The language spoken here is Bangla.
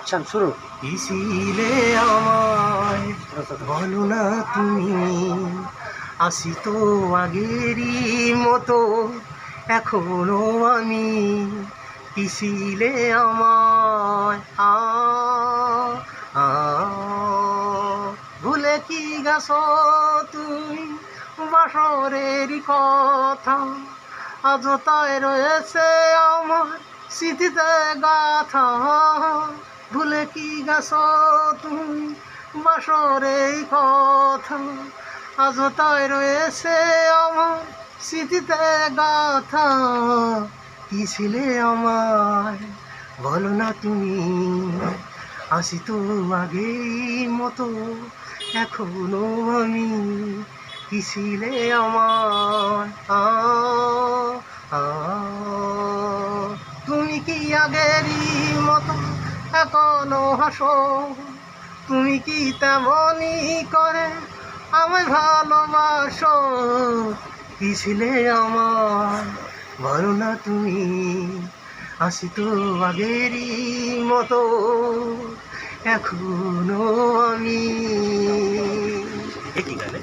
অ্যাকশন শুরু। কি ছিলে আমায় বলো না তুমি, আসি তো আগেরই মতো এখনো আমি। কি ছিলে আমায় আ ভুলে কি গেছো তুমি বাসরের কথা, আজ তাই রয়েছে আমার স্মৃতিতে গাথা। ভুলে কি গেছো তুমি বাসরের কথা, আজ তাই রয়েছে আমার স্মৃতিতে গাথা। কি ছিলে আমার বলো না তুমি, আসি তো আগের মতো এখনো আমি। কি ছিলে আমার আ তুমি কি আগেরই মতো এখনো হাসো, তুমি কি তেমনই করে আমায় ভালোবাসো। কি ছিলে আমার বলো না তুমি, আসি তো আগেরই মতো এখনো আমি। একই গানে।